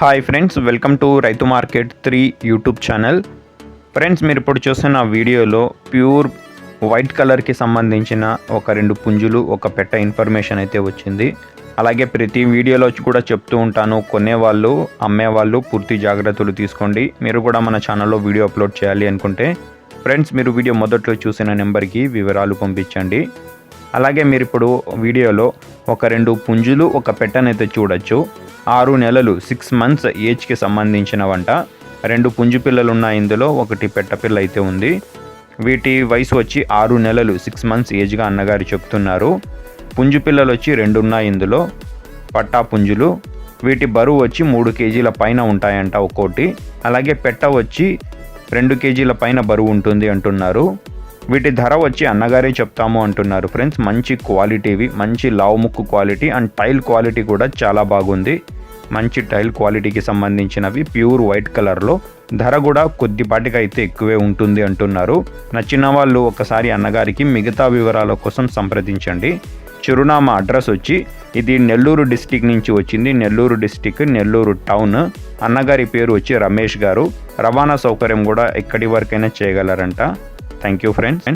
Hi friends, welcome to రైతు market 3 YouTube channel. Friends, మీరు ఇప్పుడు చూస్తున్న వీడియోలో ప్యూర్ వైట్ కలర్కి సంబంధించిన ఒక 2 పుంజులు ఒక పెట్ట ఇన్ఫర్మేషన్ అయితే వచ్చింది. అలాగే ప్రతి వీడియోలో కూడా చెప్తూ ఉంటాను, కొనేవాళ్ళు అమ్మేవాళ్ళు పూర్తి జాగ్రత్తలు తీసుకోండి. మీరు కూడా మన ఛానల్లో వీడియో అప్లోడ్ చేయాలి అనుకుంటే ఫ్రెండ్స్ మీరు వీడియో మొదట్లో చూసిన నెంబర్కి వివరాలు పంపించండి. అలాగే మీరు ఇప్పుడు వీడియోలో ఒక 2 పుంజులు ఒక పెట్టనైతే చూడొచ్చు. 6 నెలలు 6 మంత్స్ ఏజ్కి సంబంధించినవంట. 2 పుంజు పిల్లలు ఉన్నాయి, ఇందులో ఒకటి పెట్టపిల్ల అయితే ఉంది. వీటి వయసు వచ్చి 6 నెలలు 6 మంత్స్ ఏజ్గా అన్నగారు చెప్తున్నారు. పుంజు పిల్లలు వచ్చి 2 ఉన్నాయి ఇందులో, పట్టా పుంజులు. వీటి బరువు వచ్చి 3 కేజీల పైన ఉంటాయంట ఒక్కోటి. అలాగే పెట్ట వచ్చి 2 కేజీల పైన బరువు ఉంటుంది అంటున్నారు. వీటి ధర వచ్చి అన్నగారే చెప్తాము అంటున్నారు. ఫ్రెండ్స్, మంచి క్వాలిటీవి, మంచి లావు ముక్కు క్వాలిటీ అండ్ టైల్ క్వాలిటీ కూడా చాలా బాగుంది. మంచి టైల్ క్వాలిటీకి సంబంధించినవి, ప్యూర్ వైట్ కలర్లో. ధర కూడా కొద్దిపాటికి అయితే ఎక్కువే ఉంటుంది అంటున్నారు. నచ్చిన వాళ్ళు ఒకసారి అన్నగారికి మిగతా వివరాల కోసం సంప్రదించండి. చిరునామా అడ్రస్ వచ్చి ఇది నెల్లూరు డిస్టిక్ నుంచి వచ్చింది. Nellore district, Nellore town. అన్నగారి పేరు వచ్చి రమేష్ గారు. రవాణా సౌకర్యం కూడా ఎక్కడి వరకైనా చేయగలరంట. Thank you friends.